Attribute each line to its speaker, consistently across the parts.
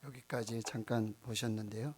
Speaker 1: 여기까지 잠깐 보셨는데요.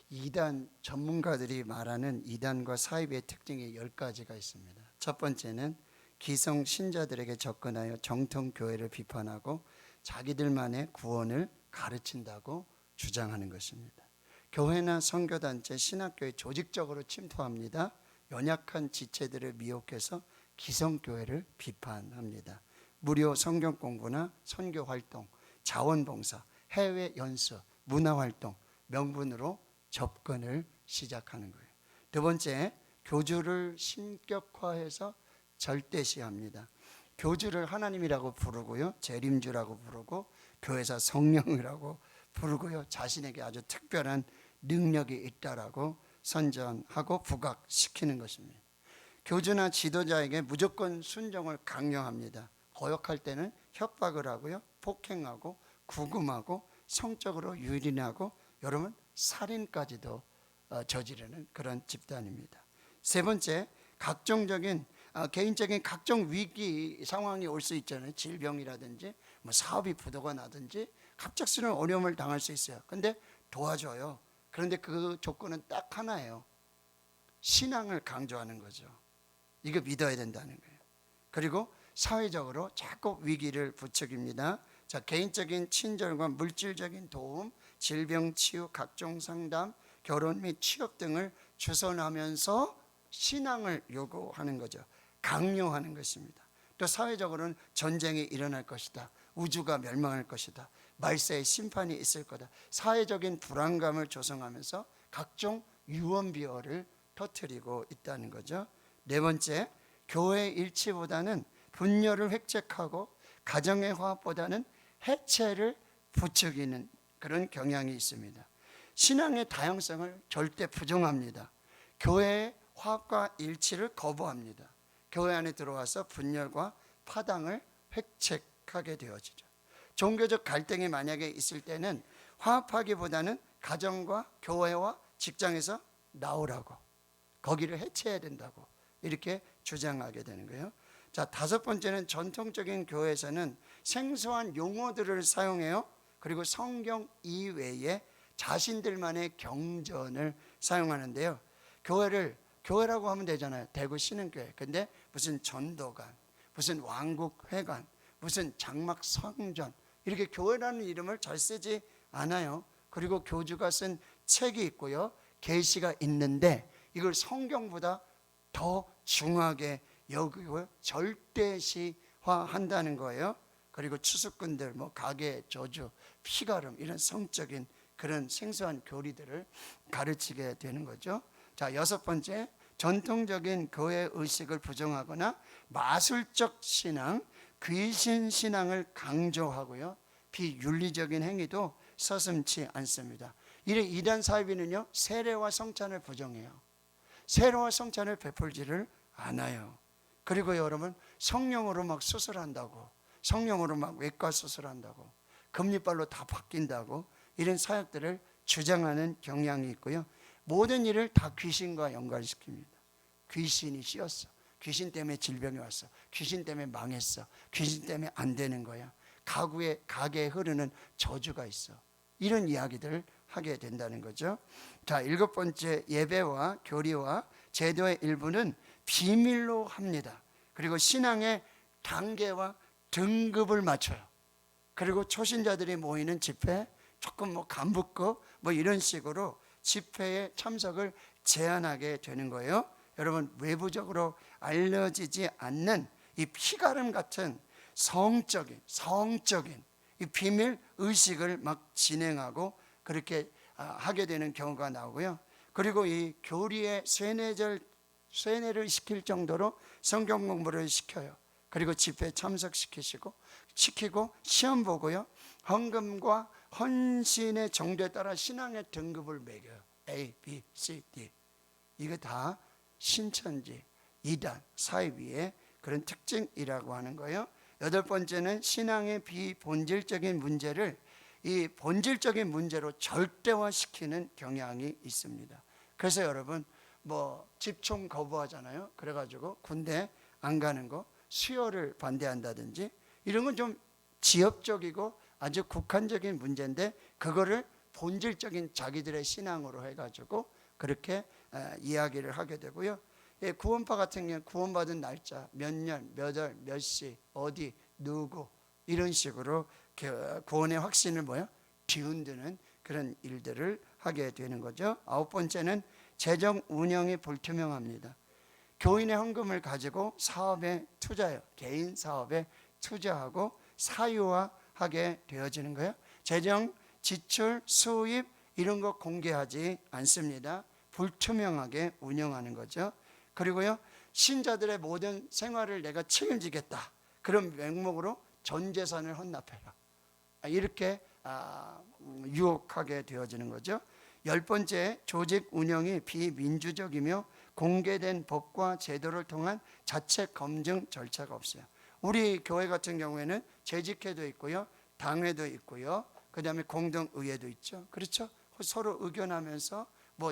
Speaker 1: 이단 전문가들이 말하는 이단과 사이비의 특징이 10가지가 있습니다. 첫 번째는 기성 신자들에게 접근하여 정통 교회를 비판하고 자기들만의 구원을 가르친다고 주장하는 것입니다. 교회나 선교단체, 신학교에 조직적으로 침투합니다. 연약한 지체들을 미혹해서 기성교회를 비판합니다. 무료 성경 공부나 선교 활동, 자원봉사, 해외 연수, 문화활동, 명분으로 접근을 시작하는 거예요. 두 번째, 교주를 신격화해서 절대시합니다. 교주를 하나님이라고 부르고요, 재림주라고 부르고, 교회사 성령이라고 부르고요, 자신에게 아주 특별한 능력이 있다라고 선전하고 부각시키는 것입니다. 교주나 지도자에게 무조건 순종을 강요합니다. 거역할 때는 협박을 하고요, 폭행하고 구금하고 성적으로 유린하고 여러분 살인까지도 저지르는 그런 집단입니다. 세 번째, 개인적인 각종 위기 상황이 올 수 있잖아요. 질병이라든지 사업이 부도가 나든지 갑작스러운 어려움을 당할 수 있어요. 근데 도와줘요. 그런데 그 조건은 딱 하나예요. 신앙을 강조하는 거죠. 이거 믿어야 된다는 거예요. 그리고 사회적으로 자꾸 위기를 부추깁니다. 자, 개인적인 친절과 물질적인 도움, 질병 치유, 각종 상담, 결혼 및 취업 등을 주선하면서 신앙을 요구하는 거죠. 강요하는 것입니다. 또 사회적으로는 전쟁이 일어날 것이다. 우주가 멸망할 것이다. 말세의 심판이 있을 거다. 사회적인 불안감을 조성하면서 각종 유언비어를 터뜨리고 있다는 거죠. 네 번째, 교회 일치보다는 분열을 획책하고 가정의 화합보다는 해체를 부추기는 그런 경향이 있습니다. 신앙의 다양성을 절대 부정합니다. 교회의 화합과 일치를 거부합니다. 교회 안에 들어와서 분열과 파당을 획책하게 되어지죠. 종교적 갈등이 만약에 있을 때는 화합하기보다는 가정과 교회와 직장에서 나오라고, 거기를 해체해야 된다고 이렇게 주장하게 되는 거예요. 자, 다섯 번째는 전통적인 교회에서는 생소한 용어들을 사용해요. 그리고 성경 이외에 자신들만의 경전을 사용하는데요. 교회라고 하면 되잖아요. 대구 신흥교회. 근데 무슨 전도관, 무슨 왕국회관, 무슨 장막성전, 이렇게 교회라는 이름을 잘 쓰지 않아요. 그리고 교주가 쓴 책이 있고요, 계시가 있는데 이걸 성경보다 더 중하게 여기고 절대시화한다는 거예요. 그리고 추수꾼들, 가계 저주, 피가름, 이런 성적인 그런 생소한 교리들을 가르치게 되는 거죠. 자, 여섯 번째, 전통적인 교회 의식을 부정하거나 마술적 신앙, 귀신 신앙을 강조하고요, 비윤리적인 행위도 서슴지 않습니다. 이단 사이비는요, 세례와 성찬을 부정해요. 세례와 성찬을 베풀지를 않아요. 그리고 여러분, 성령으로 막 수술한다고, 성령으로 막 외과 수술한다고, 금리발로 다 바뀐다고 이런 사역들을 주장하는 경향이 있고요, 모든 일을 다 귀신과 연관시킵니다. 귀신이 씌었어, 귀신 때문에 질병이 왔어, 귀신 때문에 망했어, 귀신 때문에 안 되는 거야, 가게에 흐르는 저주가 있어, 이런 이야기들을 하게 된다는 거죠. 자, 일곱 번째, 예배와 교리와 제도의 일부는 비밀로 합니다. 그리고 신앙의 단계와 등급을 맞춰요. 그리고 초신자들이 모이는 집회, 조금 간북고 이런 식으로 집회에 참석을 제한하게 되는 거예요. 여러분, 외부적으로 알려지지 않는 이 피가름 같은 성적인 이 비밀 의식을 막 진행하고 그렇게 하게 되는 경우가 나오고요. 그리고 이 교리의 쇠뇌를 시킬 정도로 성경 공부를 시켜요. 그리고 집회에 참석시키고 시험 보고요, 헌금과 헌신의 정도에 따라 신앙의 등급을 매겨요. A, B, C, D. 이거 다 신천지, 이단, 사이비의 그런 특징이라고 하는 거예요. 여덟 번째는 신앙의 비본질적인 문제를 이 본질적인 문제로 절대화시키는 경향이 있습니다. 그래서 여러분, 집총 거부하잖아요. 그래가지고 군대 안 가는 거, 수혈을 반대한다든지 이런 건 좀 지엽적이고 아주 국한적인 문제인데 그거를 본질적인 자기들의 신앙으로 해가지고 그렇게 이야기를 하게 되고요. 구원파 같은 경우는 구원받은 날짜, 몇 년, 몇 월, 몇 시, 어디, 누구 이런 식으로 구원의 확신을 뒤흔드는 그런 일들을 하게 되는 거죠. 9번째는 재정 운영이 불투명합니다. 교인의 헌금을 가지고 사업에 투자해요. 개인 사업에 투자하고 사유화하게 되어지는 거예요. 재정, 지출, 수입 이런 거 공개하지 않습니다. 불투명하게 운영하는 거죠. 그리고요, 신자들의 모든 생활을 내가 책임지겠다. 그런 명목으로 전 재산을 헌납해라. 이렇게 유혹하게 되어지는 거죠. 10번째, 조직 운영이 비민주적이며 공개된 법과 제도를 통한 자체 검증 절차가 없어요. 우리 교회 같은 경우에는 재직회도 있고요, 당회도 있고요, 그 다음에 공동의회도 있죠. 그렇죠? 서로 의견하면서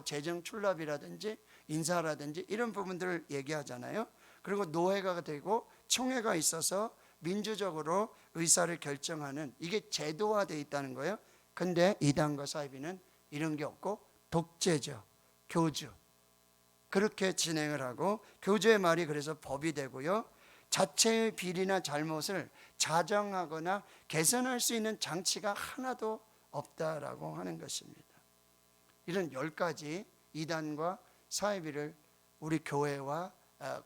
Speaker 1: 재정 출납이라든지 인사라든지 이런 부분들을 얘기하잖아요. 그리고 노회가 되고 총회가 있어서 민주적으로 의사를 결정하는, 이게 제도화되어 있다는 거예요. 근데 이단과 사이비는 이런 게 없고 독재죠. 교주. 그렇게 진행을 하고, 교주의 말이 그래서 법이 되고요, 자체의 비리나 잘못을 자정하거나 개선할 수 있는 장치가 하나도 없다라고 하는 것입니다. 이런 10가지 이단과 사이비를 우리 교회와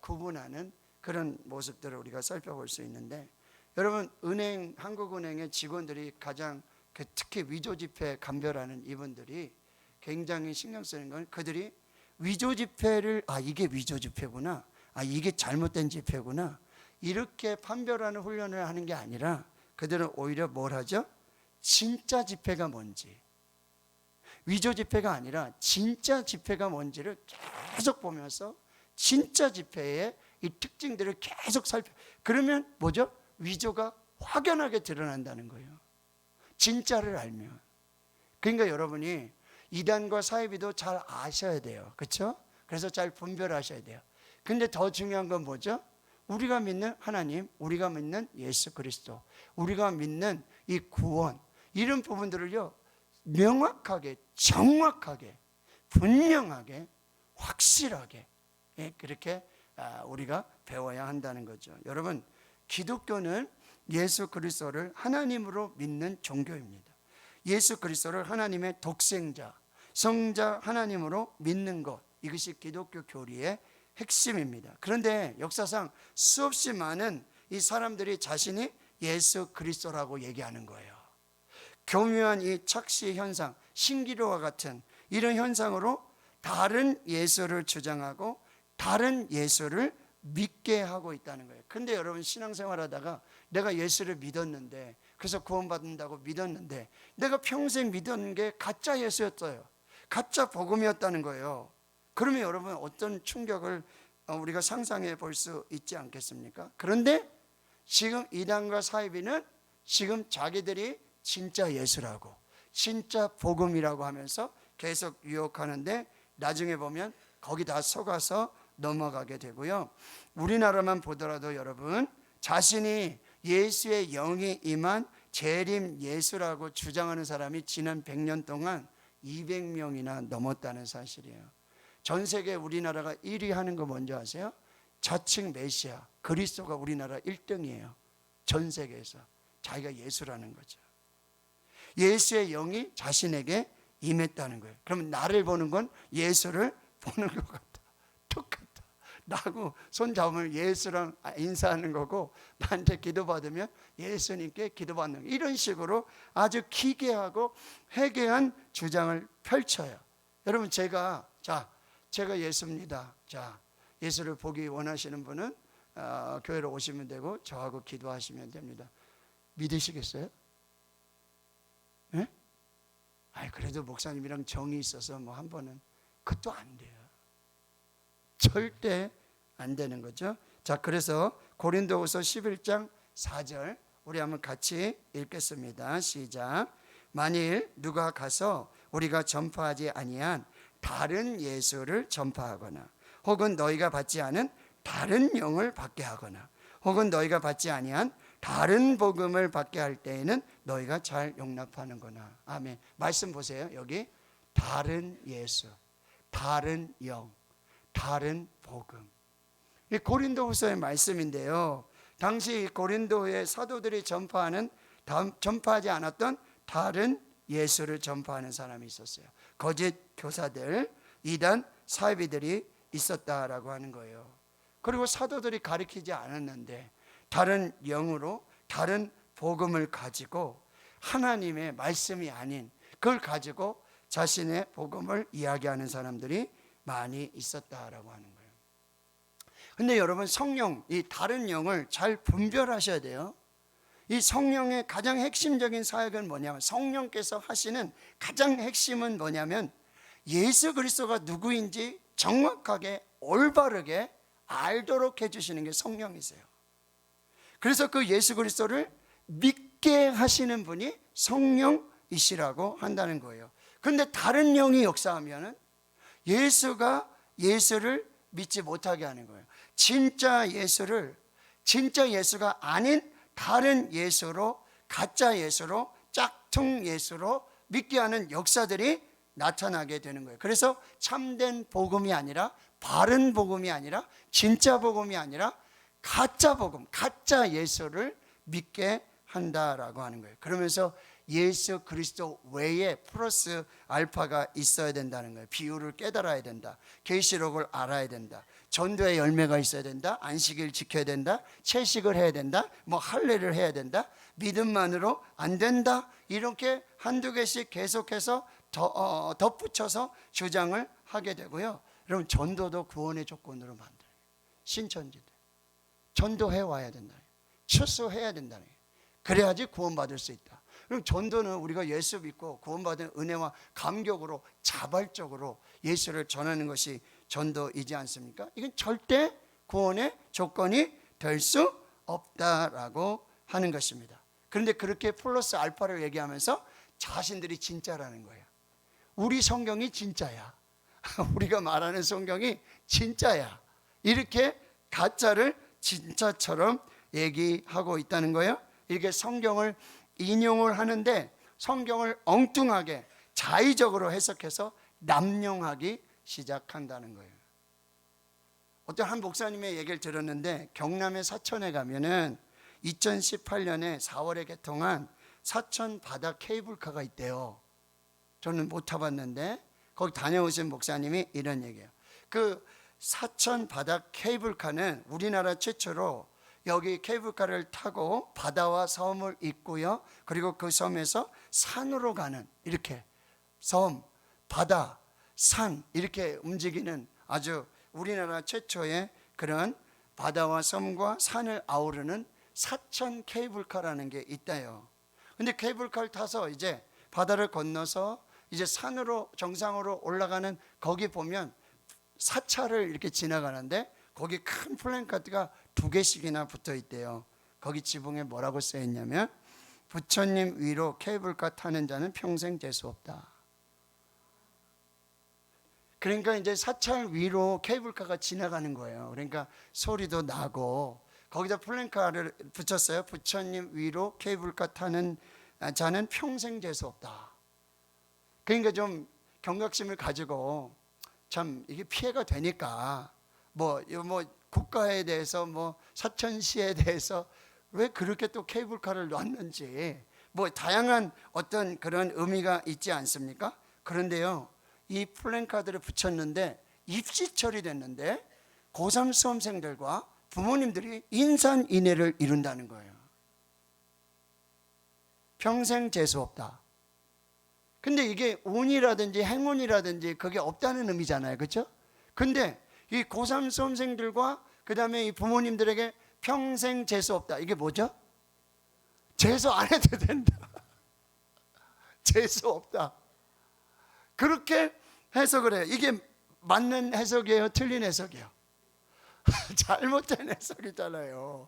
Speaker 1: 구분하는 그런 모습들을 우리가 살펴볼 수 있는데, 여러분, 한국은행의 직원들이 가장 특히 위조지폐 감별하는 이분들이 굉장히 신경 쓰는 건, 그들이 위조지폐를 이게 위조지폐구나, 이게 잘못된 지폐구나, 이렇게 판별하는 훈련을 하는 게 아니라 그들은 오히려 뭘 하죠? 진짜 지폐가 뭔지, 위조지폐가 아니라 진짜 지폐가 뭔지를 계속 보면서 진짜 지폐의 이 특징들을 계속 그러면 위조가 확연하게 드러난다는 거예요. 진짜를 알면. 그러니까 여러분이 이단과 사이비도 잘 아셔야 돼요. 그렇죠? 그래서 잘 분별하셔야 돼요. 근데 더 중요한 건 뭐죠? 우리가 믿는 하나님, 우리가 믿는 예수 그리스도, 우리가 믿는 이 구원, 이런 부분들을요, 명확하게, 정확하게, 분명하게, 확실하게 그렇게 우리가 배워야 한다는 거죠. 여러분, 기독교는 예수 그리스도를 하나님으로 믿는 종교입니다. 예수 그리스도를 하나님의 독생자, 성자 하나님으로 믿는 것, 이것이 기독교 교리의 핵심입니다. 그런데 역사상 수없이 많은 이 사람들이 자신이 예수 그리스도라고 얘기하는 거예요. 교묘한 이 착시 현상, 신기루와 같은 이런 현상으로 다른 예수를 주장하고 다른 예수를 믿게 하고 있다는 거예요. 근데 여러분, 신앙생활 하다가 내가 예수를 믿었는데, 그래서 구원받는다고 믿었는데, 내가 평생 믿었는 게 가짜 예수였어요. 가짜 복음이었다는 거예요. 그러면 여러분, 어떤 충격을 우리가 상상해 볼 수 있지 않겠습니까? 그런데 지금 이단과 사이비는 지금 자기들이 진짜 예수라고, 진짜 복음이라고 하면서 계속 유혹하는데, 나중에 보면 거기 다 속아서 넘어가게 되고요. 우리나라만 보더라도 여러분, 자신이 예수의 영이 임한 재림 예수라고 주장하는 사람이 지난 100년 동안 200명이나 넘었다는 사실이에요. 전 세계 우리나라가 1위 하는 거 뭔지 아세요? 자칭 메시아 그리스도가 우리나라 1등이에요. 전 세계에서. 자기가 예수라는 거죠. 예수의 영이 자신에게 임했다는 거예요. 그러면 나를 보는 건 예수를 보는 것 같다. 똑같다. 나하고 손 잡으면 예수랑 인사하는 거고, 나한테 기도받으면 예수님께 기도받는 거. 이런 식으로 아주 기괴하고 회개한 주장을 펼쳐요. 여러분, 제가 예수입니다. 예수를 보기 원하시는 분은 교회로 오시면 되고 저하고 기도하시면 됩니다. 믿으시겠어요? 네? 그래도 목사님이랑 정이 있어서 한 번은, 그것도 안 돼요. 절대 안 되는 거죠. 그래서 고린도후서 11장 4절 우리 한번 같이 읽겠습니다. 시작. 만일 누가 가서 우리가 전파하지 아니한 다른 예수를 전파하거나, 혹은 너희가 받지 않은 다른 영을 받게 하거나, 혹은 너희가 받지 아니한 다른 복음을 받게 할 때에는 너희가 잘 용납하는구나. 아멘. 말씀 보세요. 여기 다른 예수, 다른 영, 다른 복음. 이 고린도후서의 말씀인데요. 당시 고린도의 사도들이 전파하지 않았던 다른 예수를 전파하는 사람이 있었어요. 거짓 교사들, 이단 사이비들이 있었다라고 하는 거예요. 그리고 사도들이 가르치지 않았는데 다른 영으로 다른 복음을 가지고 하나님의 말씀이 아닌 그걸 가지고 자신의 복음을 이야기하는 사람들이 많이 있었다라고 하는 거예요. 근데 여러분, 성령, 이 다른 영을 잘 분별하셔야 돼요. 이 성령의 가장 핵심적인 사역은 뭐냐면, 성령께서 하시는 가장 핵심은 뭐냐면 예수 그리스도가 누구인지 정확하게 올바르게 알도록 해주시는 게 성령이세요. 그래서 그 예수 그리스도를 믿게 하시는 분이 성령이시라고 한다는 거예요. 그런데 다른 영이 역사하면 예수가 예수를 믿지 못하게 하는 거예요. 진짜 예수가 아닌 다른 예수로, 가짜 예수로, 짝퉁 예수로 믿게 하는 역사들이 나타나게 되는 거예요. 그래서 참된 복음이 아니라, 바른 복음이 아니라, 진짜 복음이 아니라 가짜 복음, 가짜 예수를 믿게 한다라고 하는 거예요. 그러면서 예수 그리스도 외에 플러스 알파가 있어야 된다는 거예요. 비유를 깨달아야 된다. 계시록을 알아야 된다. 전도의 열매가 있어야 된다. 안식일 지켜야 된다. 채식을 해야 된다. 뭐 할례를 해야 된다. 믿음만으로 안 된다. 이렇게 한두 개씩 계속해서 덧붙여서 주장을 하게 되고요. 여러분, 전도도 구원의 조건으로 만들어요. 신천지들 전도해 와야 된다. 추수해야 된다. 그래야지 구원받을 수 있다. 그럼 전도는 우리가 예수 믿고 구원받은 은혜와 감격으로 자발적으로 예수를 전하는 것이 전도이지 않습니까? 이건 절대 구원의 조건이 될 수 없다라고 하는 것입니다. 그런데 그렇게 플러스 알파를 얘기하면서 자신들이 진짜라는 거예요. 우리 성경이 진짜야. 우리가 말하는 성경이 진짜야. 이렇게 가짜를 진짜처럼 얘기하고 있다는 거예요. 이렇게 성경을 인용을 하는데 성경을 엉뚱하게 자의적으로 해석해서 남용하기 시작한다는 거예요. 어떤 한 목사님의 얘기를 들었는데, 경남의 사천에 가면은 2018년에 4월에 개통한 사천 바다 케이블카가 있대요. 저는 못 타봤는데 거기 다녀오신 목사님이 이런 얘기예요. 그 사천 바다 케이블카는 우리나라 최초로 여기 케이블카를 타고 바다와 섬을 잇고요. 그리고 그 섬에서 산으로 가는, 이렇게 섬, 바다, 산 이렇게 움직이는 아주 우리나라 최초의 그런 바다와 섬과 산을 아우르는 사천 케이블카라는 게 있대요. 근데 케이블카를 타서 이제 바다를 건너서 이제 산으로, 정상으로 올라가는, 거기 보면 사찰을 이렇게 지나가는데 거기 큰 플랜카드가 2개씩이나 붙어 있대요. 거기 지붕에 뭐라고 써 있냐면, 부처님 위로 케이블카 타는 자는 평생 재수 없다. 그러니까 이제 사찰 위로 케이블카가 지나가는 거예요. 그러니까 소리도 나고, 거기다 플랜카드를 붙였어요. 부처님 위로 케이블카 타는 자는 평생 재수 없다. 그러니까 좀 경각심을 가지고, 참 이게 피해가 되니까 뭐 국가에 대해서, 뭐 사천시에 대해서 왜 그렇게 또 케이블카를 놨는지, 뭐 다양한 어떤 그런 의미가 있지 않습니까? 그런데요, 이 플랜카드를 붙였는데 입시 처리됐는데 고3 수험생들과 부모님들이 인산인해를 이룬다는 거예요. 평생 재수 없다. 근데 이게 운이라든지 행운이라든지 그게 없다는 의미잖아요. 그렇죠? 근데 이 고3 수험생들과 그 다음에 이 부모님들에게 평생 재수 없다. 이게 뭐죠? 재수 안 해도 된다. 재수 없다. 그렇게 해석을 해요. 이게 맞는 해석이에요? 틀린 해석이에요? 잘못된 해석이잖아요.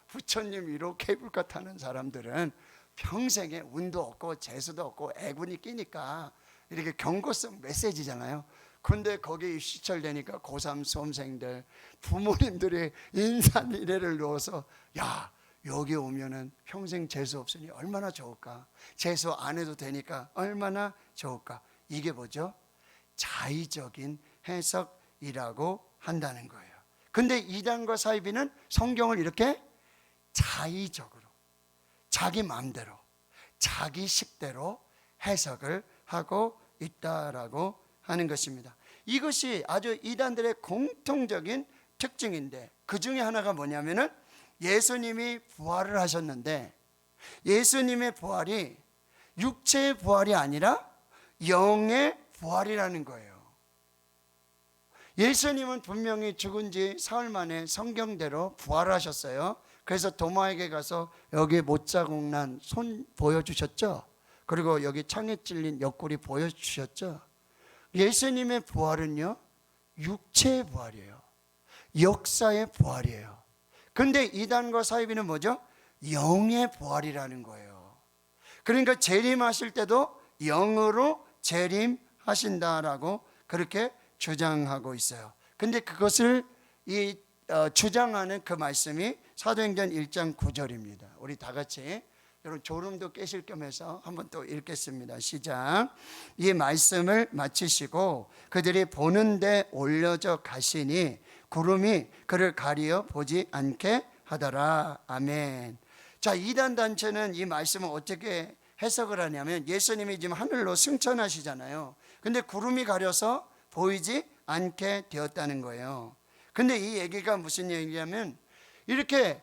Speaker 1: 부처님 위로 케이블카 타는 사람들은 평생에 운도 없고 재수도 없고 애군이 끼니까 이렇게 경고성 메시지잖아요. 근데 거기 시철되니까 고3 수험생들, 부모님들이 인산인해를 넣어서, 야, 여기 오면은 평생 재수 없으니 얼마나 좋을까? 재수 안 해도 되니까 얼마나 좋을까? 이게 뭐죠? 자의적인 해석이라고 한다는 거예요. 근데 이단과 사이비는 성경을 이렇게 자의적으로, 자기 마음대로, 자기 식대로 해석을 하고 있다라고 하는 것입니다. 이것이 아주 이단들의 공통적인 특징인데, 그 중에 하나가 뭐냐면은 예수님이 부활을 하셨는데 예수님의 부활이 육체의 부활이 아니라 영의 부활이라는 거예요. 예수님은 분명히 죽은 지 사흘 만에 성경대로 부활하셨어요. 그래서 도마에게 가서 여기 못자국 난 손 보여주셨죠. 그리고 여기 창에 찔린 옆구리 보여주셨죠. 예수님의 부활은요, 육체의 부활이에요. 역사의 부활이에요. 그런데 이단과 사이비는 뭐죠? 영의 부활이라는 거예요. 그러니까 재림하실 때도 영으로 재림하신다라고 그렇게 주장하고 있어요. 근데 그것을 주장하는 그 말씀이 사도행전 1장 9절입니다. 우리 다 같이 여러분 졸음도 깨실 겸해서 한번 또 읽겠습니다. 시작. 이 말씀을 마치시고 그들이 보는데 올려져 가시니 구름이 그를 가리어 보지 않게 하더라. 아멘. 자, 이단 단체는 이 말씀을 어떻게 해석을 하냐면, 예수님이 지금 하늘로 승천하시잖아요. 근데 구름이 가려서 보이지 않게 되었다는 거예요. 근데 이 얘기가 무슨 얘기냐면, 이렇게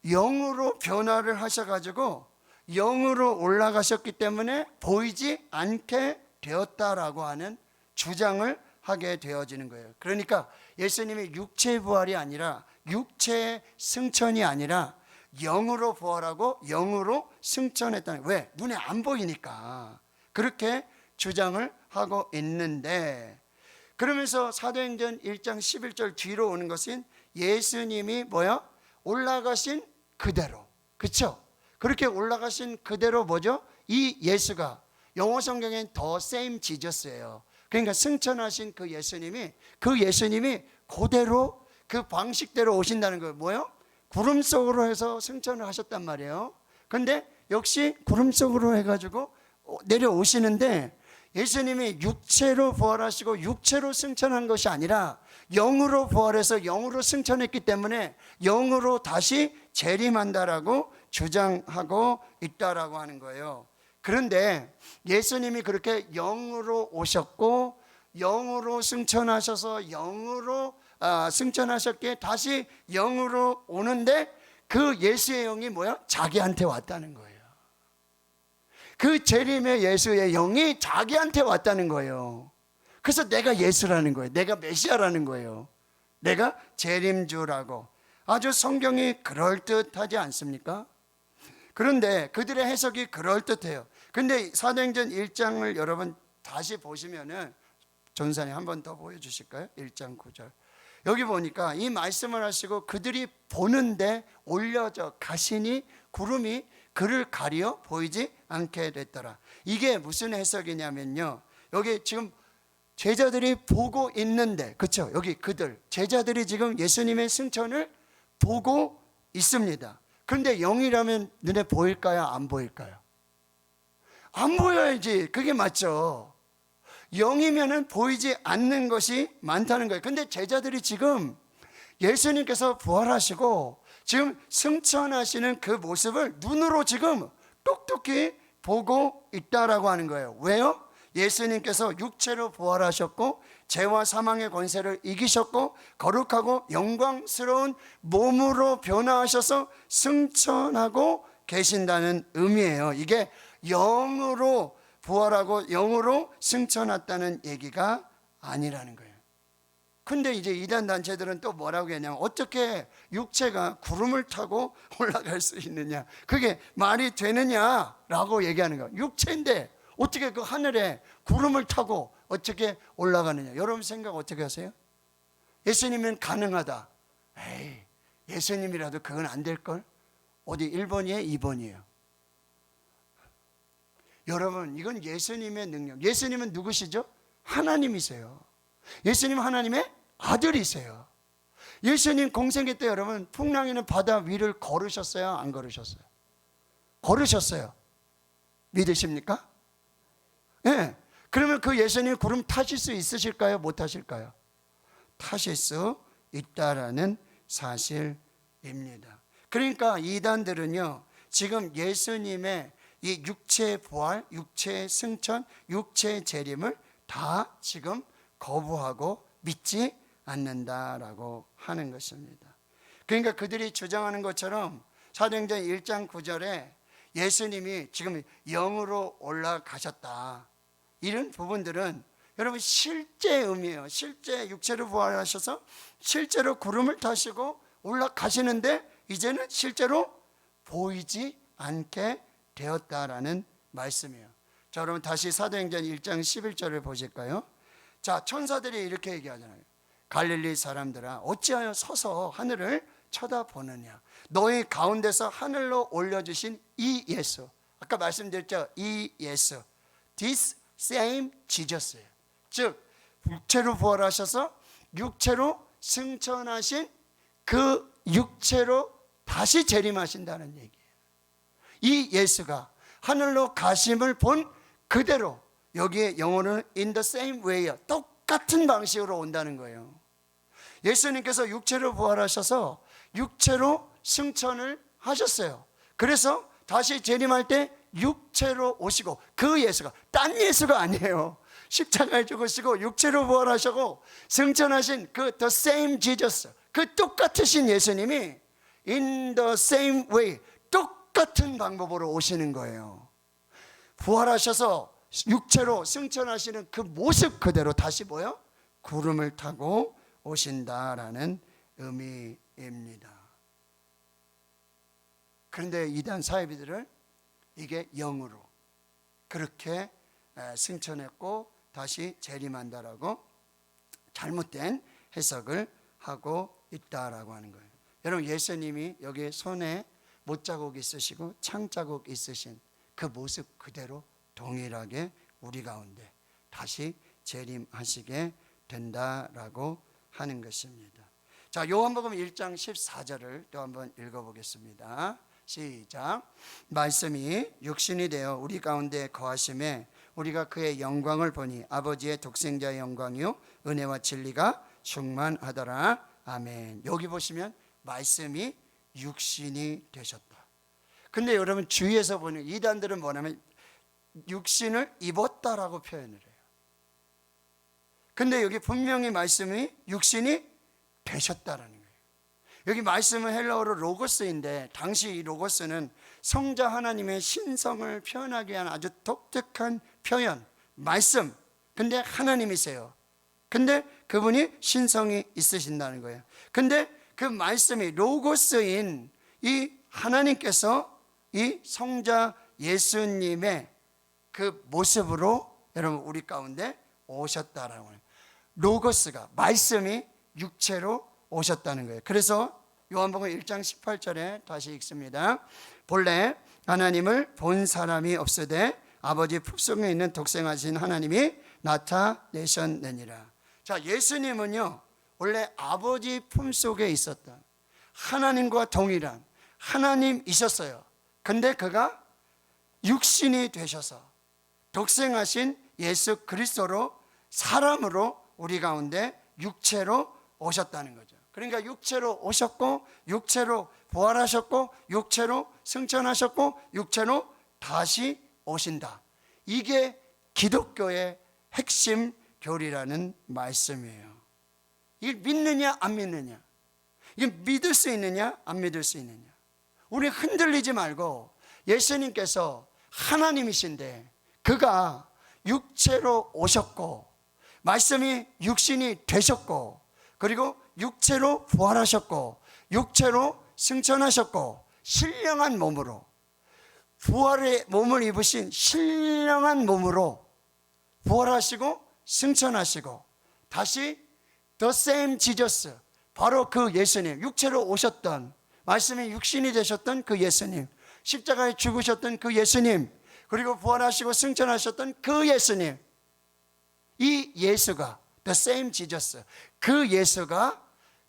Speaker 1: 영으로 변화를 하셔가지고 영으로 올라가셨기 때문에 보이지 않게 되었다라고 하는 주장을 하게 되어지는 거예요. 그러니까 예수님이 육체의 부활이 아니라, 육체의 승천이 아니라 영으로 부활하고 영으로 승천했다는 거예요. 왜? 눈에 안 보이니까 그렇게 주장을 하고 있는데, 그러면서 사도행전 1장 11절 뒤로 오는 것은 예수님이 뭐야? 올라가신 그대로, 그렇죠? 그렇게 올라가신 그대로 뭐죠? 이 예수가 영어 성경엔 the same Jesus예요. 그러니까 승천하신 그 예수님이 그대로 그 방식대로 오신다는 거예요. 뭐요? 구름 속으로 해서 승천을 하셨단 말이에요. 근데 역시 구름 속으로 해가지고 내려오시는데, 예수님이 육체로 부활하시고 육체로 승천한 것이 아니라 영으로 부활해서 영으로 승천했기 때문에 영으로 다시 재림한다라고 주장하고 있다라고 하는 거예요. 그런데 예수님이 그렇게 영으로 오셨고 영으로 승천하셔서 영으로 승천하셨기에 다시 영으로 오는데, 그 예수의 영이 뭐야? 자기한테 왔다는 거예요. 그 재림의 예수의 영이 자기한테 왔다는 거예요. 그래서 내가 예수라는 거예요. 내가 메시아라는 거예요. 내가 재림주라고. 아주 성경이 그럴듯하지 않습니까? 그런데 그들의 해석이 그럴듯해요. 근데 사도행전 1장을 여러분 다시 보시면은, 전사님 한 번 더 보여주실까요? 1장 9절. 여기 보니까 이 말씀을 하시고 그들이 보는데 올려져 가시니 구름이 그를 가리어 보이지 않게 됐더라. 이게 무슨 해석이냐면요, 여기 지금 제자들이 보고 있는데, 그렇죠? 여기 그들 제자들이 지금 예수님의 승천을 보고 있습니다. 그런데 영이라면 눈에 보일까요? 안 보일까요? 안 보여야지. 그게 맞죠. 영이면은 보이지 않는 것이 많다는 거예요. 근데 제자들이 지금 예수님께서 부활하시고 지금 승천하시는 그 모습을 눈으로 지금 똑똑히 보고 있다라고 하는 거예요. 왜요? 예수님께서 육체로 부활하셨고 죄와 사망의 권세를 이기셨고 거룩하고 영광스러운 몸으로 변화하셔서 승천하고 계신다는 의미예요. 이게 영으로 부활하고 영으로 승천했다는 얘기가 아니라는 거예요. 근데 이제 이단 단체들은 또 뭐라고 했냐면, 어떻게 육체가 구름을 타고 올라갈 수 있느냐, 그게 말이 되느냐라고 얘기하는 거예요. 육체인데 어떻게 그 하늘에 구름을 타고 어떻게 올라가느냐. 여러분 생각 어떻게 하세요? 예수님은 가능하다. 에이, 예수님이라도 그건 안 될걸? 어디 1번이에요? 2번이에요? 여러분, 이건 예수님의 능력. 예수님은 누구시죠? 하나님이세요. 예수님은 하나님의 아들이세요. 예수님 공생애 때 여러분 풍랑이는 바다 위를 걸으셨어요? 안 걸으셨어요? 걸으셨어요. 믿으십니까? 네. 그러면 그 예수님 구름 타실 수 있으실까요? 못 타실까요? 타실 수 있다라는 사실입니다. 그러니까 이단들은요, 지금 예수님의 이 육체 부활, 육체 승천, 육체 재림을 다 지금 거부하고 믿지 않는다라고 하는 것입니다. 그러니까 그들이 주장하는 것처럼 사도행전 1장 9절에 예수님이 지금 영으로 올라가셨다, 이런 부분들은 여러분 실제 의미예요. 실제 육체로 부활하셔서 실제로 구름을 타시고 올라가시는데 이제는 실제로 보이지 않게 되었다라는 말씀이에요. 자, 여러분 다시 사도행전 1장 11절을 보실까요? 자, 천사들이 이렇게 얘기하잖아요. 갈릴리 사람들아, 어찌하여 서서 하늘을 쳐다보느냐. 너희 가운데서 하늘로 올려주신 이 예수, 아까 말씀드렸죠, 이 예수, this same Jesus예요. 즉 육체로 부활하셔서 육체로 승천하신 그 육체로 다시 재림하신다는 얘기예요. 이 예수가 하늘로 가심을 본 그대로 여기에 영어로는 in the same way, 똑같은 방식으로 온다는 거예요. 예수님께서 육체로 부활하셔서 육체로 승천을 하셨어요. 그래서 다시 재림할 때 육체로 오시고, 그 예수가 딴 예수가 아니에요. 십자가에 죽으시고 육체로 부활하시고 승천하신 그 the same Jesus, 그 똑같으신 예수님이 in the same way, 똑같은 방법으로 오시는 거예요. 부활하셔서 육체로 승천하시는 그 모습 그대로 다시 뭐요? 구름을 타고 오신다라는 의미입니다. 그런데 이단 사이비들은 이게 영으로 그렇게 승천했고 다시 재림한다라고 잘못된 해석을 하고 있다라고 하는 거예요. 여러분, 예수님이 여기 손에 못자국 있으시고 창자국 있으신 그 모습 그대로 동일하게 우리 가운데 다시 재림하시게 된다라고 하는 것입니다. 자, 요한복음 1장 14절을 또 한번 읽어보겠습니다. 시작. 말씀이 육신이 되어 우리 가운데 거하심에 우리가 그의 영광을 보니 아버지의 독생자의 영광이요 은혜와 진리가 충만하더라. 아멘. 여기 보시면 말씀이 육신이 되셨다. 근데 여러분 주위에서 보는 이단들은 뭐냐면 육신을 입었다라고 표현을 해요. 근데 여기 분명히 말씀이 육신이 되셨다라는 거예요. 여기 말씀은 헬라어로 로고스인데 당시 이 로고스는 성자 하나님의 신성을 표현하기 위한 아주 독특한 표현, 말씀. 근데 하나님이세요. 근데 그분이 신성이 있으신다는 거예요. 근데 그 말씀이 로고스인 이 하나님께서 이 성자 예수님의 그 모습으로 여러분 우리 가운데 오셨다라고 해요. 로고스가, 말씀이 육체로 오셨다는 거예요. 그래서 요한복음 1장 18절에 다시 읽습니다. 본래 하나님을 본 사람이 없으되 아버지 품속에 있는 독생하신 하나님이 나타내셨느니라. 자, 예수님은요 원래 아버지 품속에 있었던 하나님과 동일한 하나님이셨어요. 근데 그가 육신이 되셔서 독생하신 예수 그리스도로 사람으로 우리 가운데 육체로 오셨다는 거죠. 그러니까 육체로 오셨고 육체로 부활하셨고 육체로 승천하셨고 육체로 다시 오신다. 이게 기독교의 핵심 교리라는 말씀이에요. 이걸 믿느냐 안 믿느냐, 이게 믿을 수 있느냐 안 믿을 수 있느냐. 우리 흔들리지 말고 예수님께서 하나님이신데 그가 육체로 오셨고 말씀이 육신이 되셨고 그리고 육체로 부활하셨고 육체로 승천하셨고 신령한 몸으로, 부활의 몸을 입으신 신령한 몸으로 부활하시고 승천하시고 다시 the same Jesus, 바로 그 예수님, 육체로 오셨던, 말씀이 육신이 되셨던 그 예수님, 십자가에 죽으셨던 그 예수님, 그리고 부활하시고 승천하셨던 그 예수님, 이 예수가 the same Jesus, 그 예수가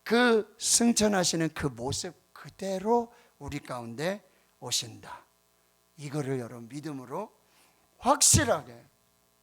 Speaker 1: 그 승천하시는 그 모습 그대로 우리 가운데 오신다. 이거를 여러분 믿음으로 확실하게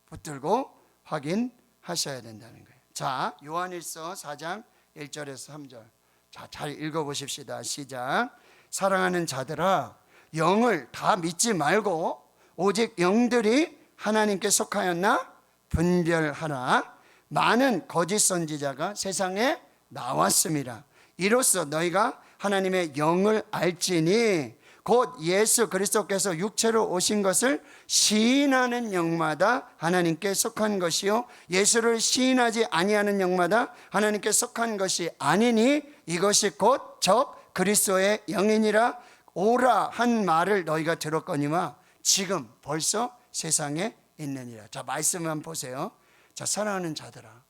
Speaker 1: 붙들고 확인하셔야 된다는 거예요. 자, 요한일서 4장 1절에서 3절. 자, 잘 읽어보십시다. 시작. 사랑하는 자들아, 영을 다 믿지 말고 오직 영들이 하나님께 속하였나 분별하라. 많은 거짓 선지자가 세상에 나왔습니다. 이로써 너희가 하나님의 영을 알지니 곧 예수 그리스도께서 육체로 오신 것을 시인하는 영마다 하나님께 속한 것이요 예수를 시인하지 아니하는 영마다 하나님께 속한 것이 아니니 이것이 곧 적 그리스도의 영이니라. 오라 한 말을 너희가 들었거니와 지금 벌써 세상에 있느니라. 자, 말씀 한번 보세요. 자, 사랑하는 자들아,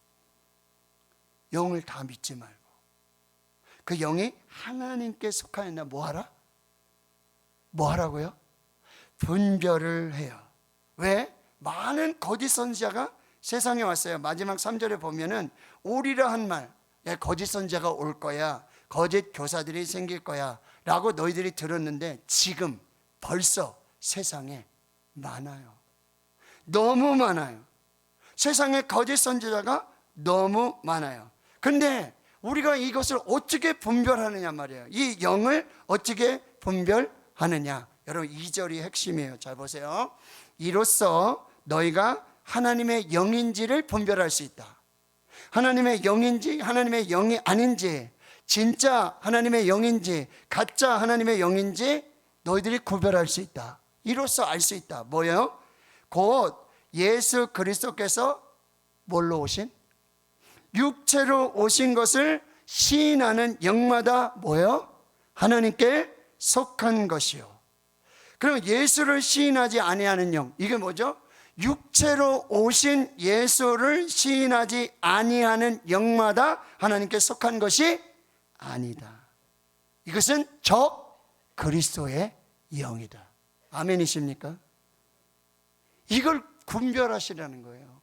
Speaker 1: 영을 다 믿지 말고 그 영이 하나님께 속하였나 뭐하라? 뭐하라고요? 분별을 해요. 왜? 많은 거짓 선지자가 세상에 왔어요. 마지막 3절에 보면은 오리라 한 말, 거짓 선지자가 올 거야, 거짓 교사들이 생길 거야 라고 너희들이 들었는데 지금 벌써 세상에 많아요. 너무 많아요. 세상에 거짓 선지자가 너무 많아요. 근데 우리가 이것을 어떻게 분별하느냐 말이에요. 이 영을 어떻게 분별하느냐. 여러분 2절이 핵심이에요. 잘 보세요. 이로써 너희가 하나님의 영인지를 분별할 수 있다. 하나님의 영인지 하나님의 영이 아닌지, 진짜 하나님의 영인지 가짜 하나님의 영인지 너희들이 구별할 수 있다. 이로써 알 수 있다. 뭐예요? 곧 예수 그리스도께서 뭘로 오신? 육체로 오신 것을 시인하는 영마다 뭐예요? 하나님께 속한 것이요. 그럼 예수를 시인하지 아니하는 영, 이게 뭐죠? 육체로 오신 예수를 시인하지 아니하는 영마다 하나님께 속한 것이 아니다. 이것은 적 그리스도의 영이다. 아멘이십니까? 이걸 분별하시라는 거예요.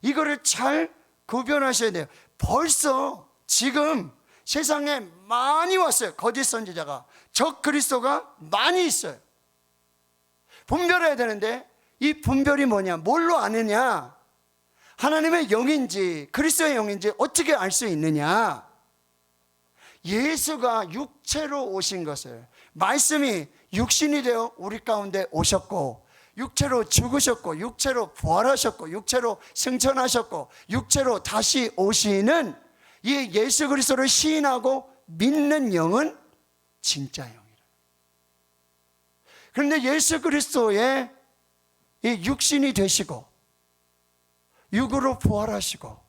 Speaker 1: 이거를 잘 구별하셔야 돼요. 벌써 지금 세상에 많이 왔어요. 거짓 선지자가, 적 그리스도가 많이 있어요. 분별해야 되는데 이 분별이 뭐냐? 뭘로 아느냐? 하나님의 영인지 그리스도의 영인지 어떻게 알 수 있느냐? 예수가 육체로 오신 것을, 말씀이 육신이 되어 우리 가운데 오셨고 육체로 죽으셨고 육체로 부활하셨고 육체로 승천하셨고 육체로 다시 오시는 이 예수 그리스도를 시인하고 믿는 영은 진짜 영이라. 그런데 예수 그리스도의 이 육신이 되시고 육으로 부활하시고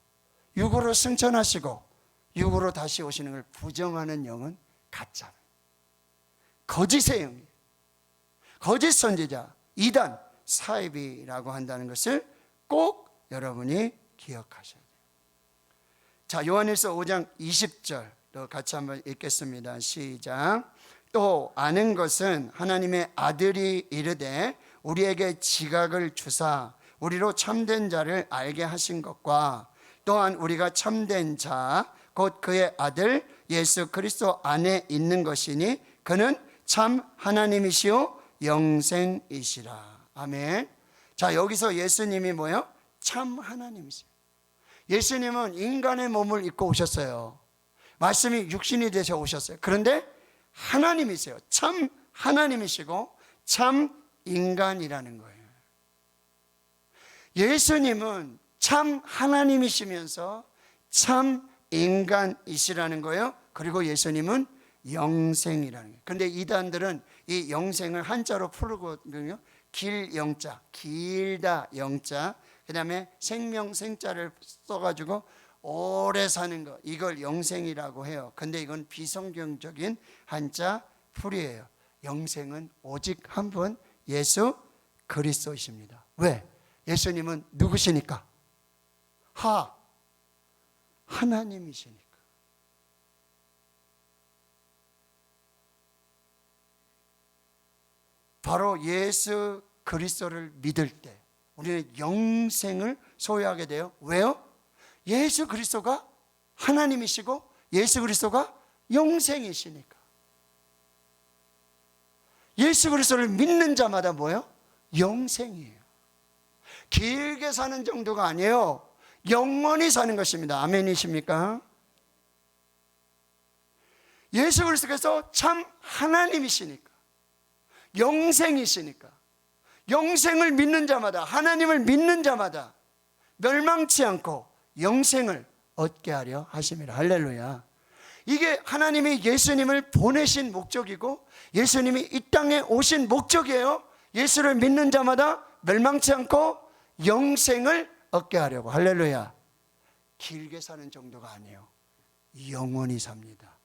Speaker 1: 육으로 승천하시고 육으로 다시 오시는 걸 부정하는 영은 가짜예요. 거짓의 영이에요. 거짓 선지자, 이단, 사이비라고 한다는 것을 꼭 여러분이 기억하셔야 돼요. 자, 요한일서 5장 20절 같이 한번 읽겠습니다. 시작. 또 아는 것은 하나님의 아들이 이르되 우리에게 지각을 주사 우리로 참된 자를 알게 하신 것과 또한 우리가 참된 자 곧 그의 아들 예수 그리스도 안에 있는 것이니 그는 참 하나님이시요 영생이시라. 아멘. 자, 여기서 예수님이 뭐예요? 참 하나님이세요. 예수님은 인간의 몸을 입고 오셨어요. 말씀이 육신이 되셔 오셨어요. 그런데 하나님이세요. 참 하나님이시고 참 인간이라는 거예요. 예수님은 참 하나님이시면서 참 인간이시라는 거예요. 그리고 예수님은 영생이라는 거예요. 그런데 이단들은 이 영생을 한자로 풀거든요. 길 영자, 길다 영자, 그 다음에 생명 생자를 써가지고 오래 사는 거, 이걸 영생이라고 해요. 근데 이건 비성경적인 한자 풀이에요. 영생은 오직 한 분 예수 그리스도이십니다. 왜? 예수님은 누구시니까? 하나님이시니까. 바로 예수 그리스도를 믿을 때 우리는 영생을 소유하게 돼요. 왜요? 예수 그리스도가 하나님이시고 예수 그리스도가 영생이시니까. 예수 그리스도를 믿는 자마다 뭐예요? 영생이에요. 길게 사는 정도가 아니에요. 영원히 사는 것입니다. 아멘이십니까? 예수 그리스도께서 참 하나님이시니까, 영생이시니까, 영생을 믿는 자마다, 하나님을 믿는 자마다 멸망치 않고 영생을 얻게 하려 하심이라. 할렐루야. 이게 하나님이 예수님을 보내신 목적이고 예수님이 이 땅에 오신 목적이에요. 예수를 믿는 자마다 멸망치 않고 영생을 얻게 하려고. 할렐루야. 길게 사는 정도가 아니에요. 영원히 삽니다.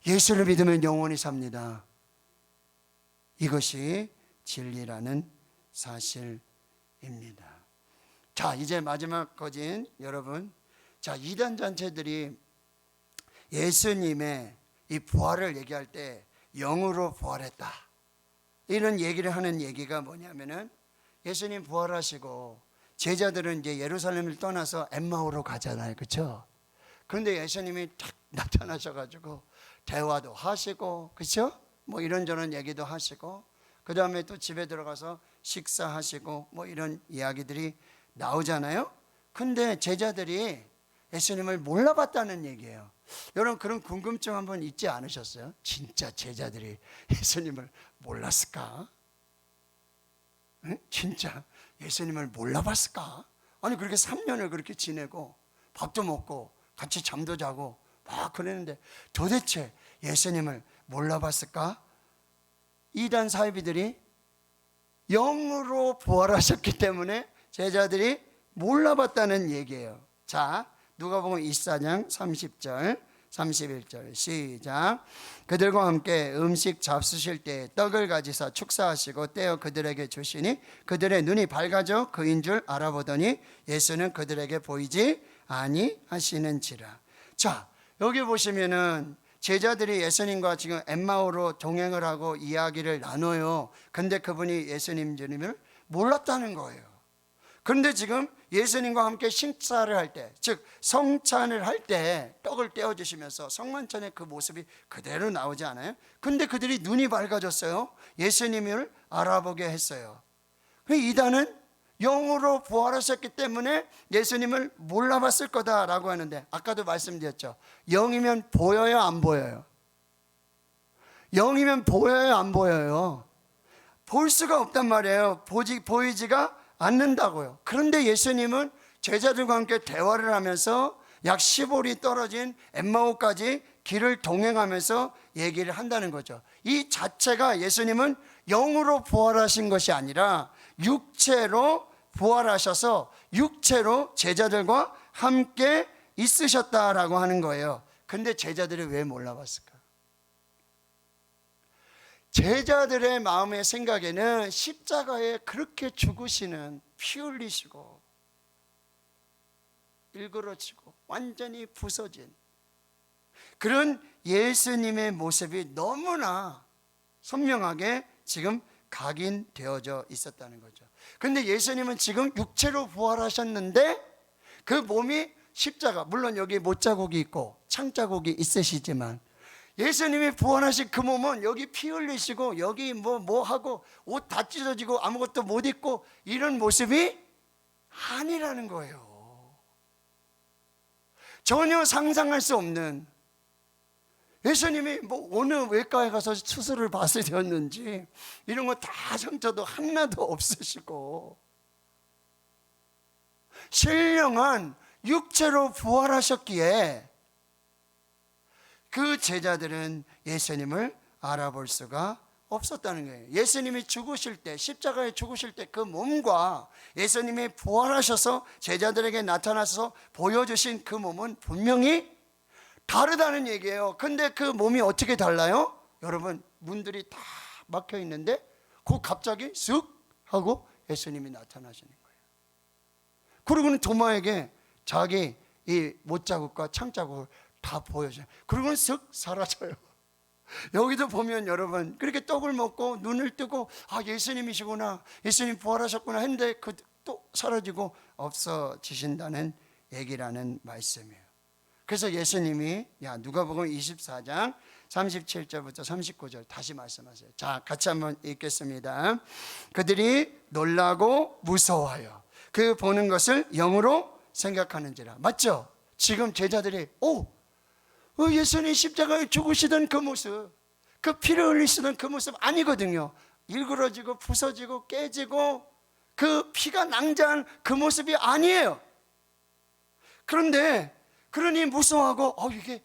Speaker 1: 예수를 믿으면 영원히 삽니다. 이것이 진리라는 사실입니다. 자, 이제 마지막 거진 여러분, 자, 이단 단체들이 예수님의 이 부활을 얘기할 때 영으로 부활했다, 이런 얘기를 하는 얘기가 뭐냐면은, 예수님 부활하시고 제자들은 이제 예루살렘을 떠나서 엠마오로 가잖아요. 그렇죠? 그런데 예수님이 딱 나타나셔가지고 대화도 하시고, 그렇죠? 뭐 이런저런 얘기도 하시고, 그 다음에 또 집에 들어가서 식사하시고 뭐 이런 이야기들이 나오잖아요. 근데 제자들이 예수님을 몰라봤다는 얘기예요. 여러분, 그런 궁금증 한번 있지 않으셨어요? 진짜 제자들이 예수님을 몰랐을까? 응? 진짜 예수님을 몰라봤을까? 아니, 그렇게 3년을 그렇게 지내고 밥도 먹고 같이 잠도 자고 막 그랬는데 도대체 예수님을 몰라봤을까? 이단 사이비들이 영으로 부활하셨기 때문에 제자들이 몰라봤다는 얘기예요. 자, 누가복음 24장 30절 31절 시작. 그들과 함께 음식 잡수실 때 떡을 가지사 축사하시고 떼어 그들에게 주시니 그들의 눈이 밝아져 그인 줄 알아보더니 예수는 그들에게 보이지 아니하시는지라. 자, 여기 보시면은 제자들이 예수님과 지금 엠마오로 동행을 하고 이야기를 나눠요. 근데 그분이 예수님을 몰랐다는 거예요. 그런데 지금 예수님과 함께 식사를 할 때, 즉 성찬을 할 때 떡을 떼어주시면서 성만찬의 그 모습이 그대로 나오지 않아요? 근데 그들이 눈이 밝아졌어요. 예수님을 알아보게 했어요. 이단은 영으로 부활하셨기 때문에 예수님을 몰라봤을 거다라고 하는데, 아까도 말씀드렸죠. 영이면 보여요, 안 보여요? 영이면 보여요, 안 보여요? 볼 수가 없단 말이에요. 보이지가 않는다고요. 그런데 예수님은 제자들과 함께 대화를 하면서 약 10올이 떨어진 엠마오까지 길을 동행하면서 얘기를 한다는 거죠. 이 자체가 예수님은 영으로 부활하신 것이 아니라 육체로 부활하셔서 육체로 제자들과 함께 있으셨다라고 하는 거예요. 근데 제자들이 왜 몰라봤을까? 제자들의 마음의 생각에는 십자가에 그렇게 죽으시는, 피 흘리시고 일그러지고 완전히 부서진 그런 예수님의 모습이 너무나 선명하게 지금 각인되어져 있었다는 거죠. 그런데 예수님은 지금 육체로 부활하셨는데 그 몸이 십자가, 물론 여기 못자국이 있고 창자국이 있으시지만 예수님이 부활하신 그 몸은 여기 피 흘리시고 여기 뭐 하고 옷 다 찢어지고 아무것도 못 입고 이런 모습이 아니라는 거예요. 전혀 상상할 수 없는, 예수님이 뭐 어느 외과에 가서 수술을 받으셨는지 이런 거 다 상처도 하나도 없으시고 신령한 육체로 부활하셨기에 그 제자들은 예수님을 알아볼 수가 없었다는 거예요. 예수님이 죽으실 때, 십자가에 죽으실 때 그 몸과 예수님이 부활하셔서 제자들에게 나타나서 보여주신 그 몸은 분명히 다르다는 얘기예요. 근데 그 몸이 어떻게 달라요? 여러분, 문들이 다 막혀 있는데 그 갑자기 쓱 하고 예수님이 나타나시는 거예요. 그리고는 도마에게 자기 이 못자국과 창자국을 다 보여줘요. 그리고는 쓱 사라져요. 여기도 보면 여러분, 그렇게 떡을 먹고 눈을 뜨고 아, 예수님이시구나, 예수님 부활하셨구나 했는데 또 사라지고 없어지신다는 얘기라는 말씀이에요. 그래서 예수님이 누가복음 24장 37절부터 39절 다시 말씀하세요. 자, 같이 한번 읽겠습니다. 그들이 놀라고 무서워하여 그 보는 것을 영으로 생각하는지라. 맞죠? 지금 제자들이 예수님 십자가에 죽으시던 그 모습, 그 피를 흘리시던 그 모습 아니거든요. 일그러지고 부서지고 깨지고 그 피가 낭자한 그 모습이 아니에요. 그런데 그러니 무서워하고 이게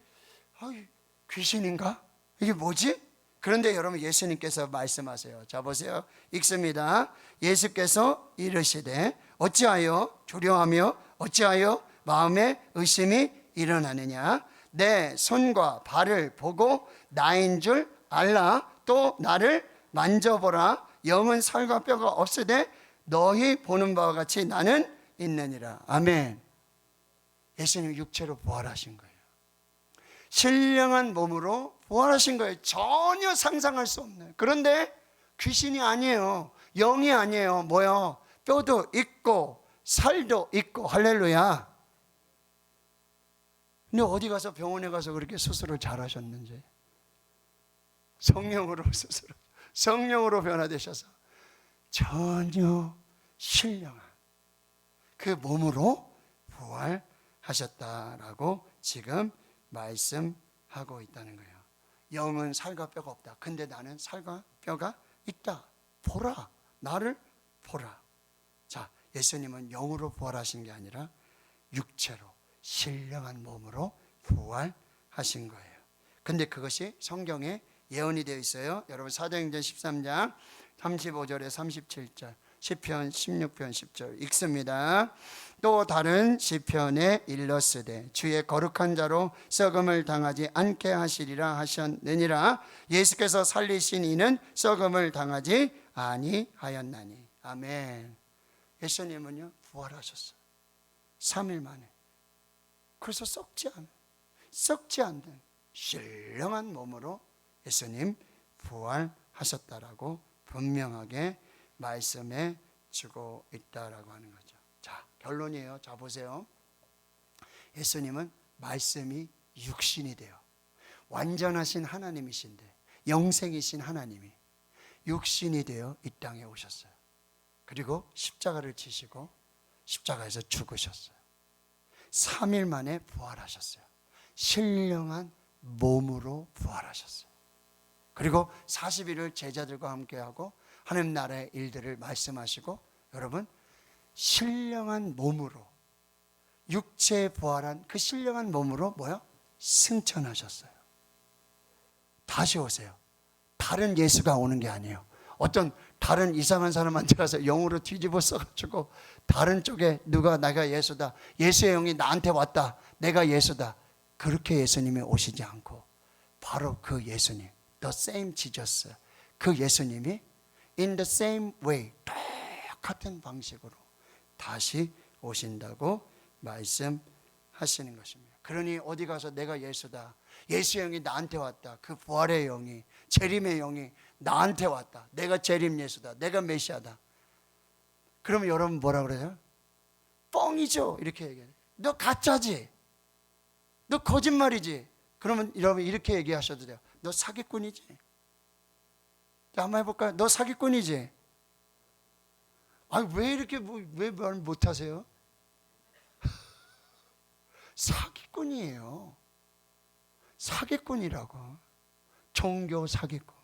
Speaker 1: 귀신인가? 이게 뭐지? 그런데 여러분 예수님께서 말씀하세요. 자, 보세요. 읽습니다. 예수께서 이르시되 어찌하여 두려워하며 어찌하여 마음에 의심이 일어나느냐? 내 손과 발을 보고 나인 줄 알라. 또 나를 만져보라. 영은 살과 뼈가 없으되 너희 보는 바와 같이 나는 있느니라. 아멘. 예수님 육체로 부활하신 거예요. 신령한 몸으로 부활하신 거예요. 전혀 상상할 수 없는. 그런데 귀신이 아니에요. 영이 아니에요. 뭐요? 뼈도 있고 살도 있고. 할렐루야. 근데 어디 가서 병원에 가서 그렇게 수술을 잘하셨는지, 성령으로 변화되셔서 전혀 신령한 그 몸으로 부활하셨다라고 지금 말씀하고 있다는 거예요. 영은 살과 뼈가 없다. 근데 나는 살과 뼈가 있다. 보라. 나를 보라. 자, 예수님은 영으로 부활하신 게 아니라 육체로 신령한 몸으로 부활하신 거예요. 근데 그것이 성경에 예언이 되어 있어요. 여러분 사도행전 13장 35절에 37절, 시편 16편 10절 읽습니다. 또 다른 시편에 일렀으되 주의 거룩한 자로 썩음을 당하지 않게 하시리라 하셨느니라. 예수께서 살리신 이는 썩음을 당하지 아니하였나니. 아멘. 예수님은요 부활하셨어요. 3일 만에. 그래서 썩지 않는 신령한 몸으로 예수님 부활하셨다라고 분명하게 말씀해 주고 있다라고 하는 거죠. 자, 결론이에요. 자, 보세요. 예수님은 말씀이 육신이 돼요. 완전하신 하나님이신데, 영생이신 하나님이 육신이 되어 이 땅에 오셨어요. 그리고 십자가를 지시고 십자가에서 죽으셨어요. 3일 만에 부활하셨어요. 신령한 몸으로 부활하셨어요. 그리고 40일을 제자들과 함께하고 하나님 나라의 일들을 말씀하시고, 여러분 신령한 몸으로, 육체에 부활한 그 신령한 몸으로 승천하셨어요. 다시 오세요. 다른 예수가 오는 게 아니에요. 어떤 다른 이상한 사람한테 가서 영으로 뒤집어 써가지고 다른 쪽에 누가 내가 예수다, 예수의 영이 나한테 왔다, 내가 예수다, 그렇게 예수님이 오시지 않고 바로 그 예수님, the same Jesus, 그 예수님이 in the same way, 똑같은 방식으로 다시 오신다고 말씀하시는 것입니다. 그러니 어디 가서 내가 예수다, 예수의 영이 나한테 왔다, 그 부활의 영이, 재림의 영이 나한테 왔다, 내가 재림 예수다, 내가 메시아다, 그러면 여러분 뭐라 그래요? 뻥이죠. 이렇게 얘기해요. 너 가짜지, 너 거짓말이지. 그러면 여러분 이렇게 얘기하셔도 돼요. 너 사기꾼이지. 자, 한번 해볼까요? 너 사기꾼이지. 왜 이렇게 왜 말 못하세요? 사기꾼이에요. 사기꾼이라고. 종교 사기꾼.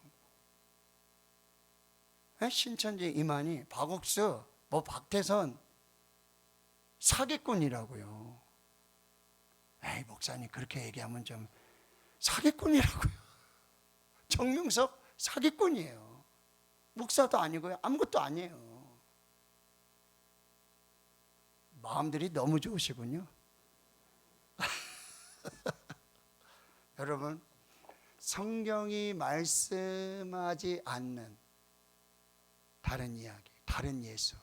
Speaker 1: 신천지 이만희, 박옥수, 박태선 사기꾼이라고요. 에이, 목사님 그렇게 얘기하면 좀 사기꾼이라고요. 정명석 사기꾼이에요. 목사도 아니고요, 아무것도 아니에요. 마음들이 너무 좋으시군요. 여러분, 성경이 말씀하지 않는 다른 이야기, 다른 예수,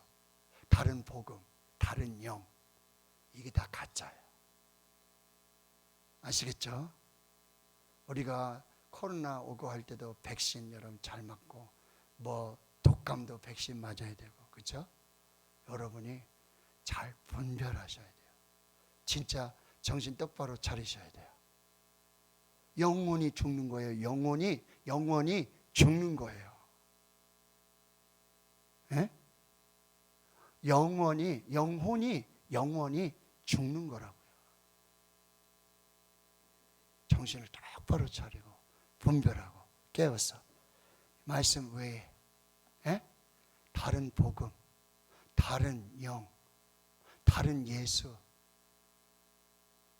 Speaker 1: 다른 복음, 다른 영, 이게 다 가짜예요. 아시겠죠? 우리가 코로나 오고 할 때도 백신 여러분 잘 맞고, 독감도 백신 맞아야 되고, 그렇죠? 여러분이 잘 분별하셔야 돼요. 진짜 정신 똑바로 차리셔야 돼요. 영혼이 죽는 거예요. 영혼이 죽는 거예요. 예? 영혼이 죽는 거라고요. 정신을 똑바로 차리고 분별하고 깨어서 말씀 외에 다른 복음, 다른 영, 다른 예수,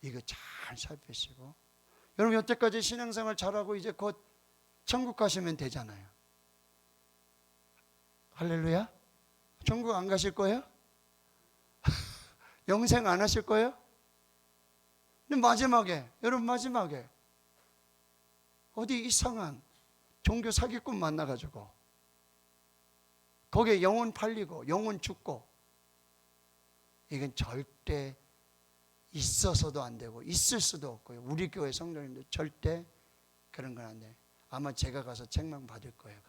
Speaker 1: 이거 잘 살피시고, 여러분 여태까지 신앙생활 잘하고 이제 곧 천국 가시면 되잖아요. 할렐루야. 천국 안 가실 거예요? 영생 안 하실 거예요? 근데 여러분 마지막에 어디 이상한 종교 사기꾼 만나가지고 거기에 영혼 팔리고 영혼 죽고, 이건 절대 있어서도 안 되고 있을 수도 없고요. 우리 교회 성도님도 절대 그런 건 안 돼요. 아마 제가 가서 책망 받을 거예요.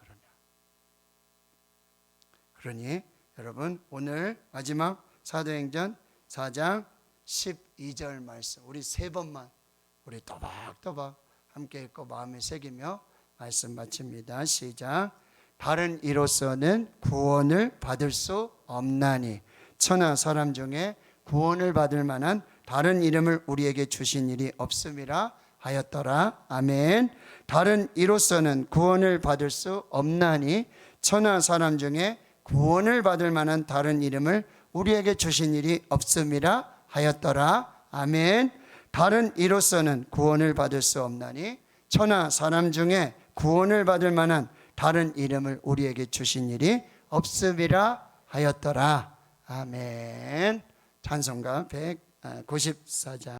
Speaker 1: 그러니 여러분 오늘 마지막 사도행전 4장 12절 말씀 우리 세 번만 우리 또박또박 함께 읽고 마음에 새기며 말씀 마칩니다. 시작. 다른 이로서는 구원을 받을 수 없나니 천하 사람 중에 구원을 받을 만한 다른 이름을 우리에게 주신 일이 없음이라 하였더라. 아멘. 다른 이로서는 구원을 받을 수 없나니 천하 사람 중에 구원을 받을 만한 다른 이름을 우리에게 주신 일이 없음이라 하였더라. 아멘. 다른 이로서는 구원을 받을 수 없나니 천하 사람 중에 구원을 받을 만한 다른 이름을 우리에게 주신 일이 없음이라 하였더라. 아멘. 찬송가 194장.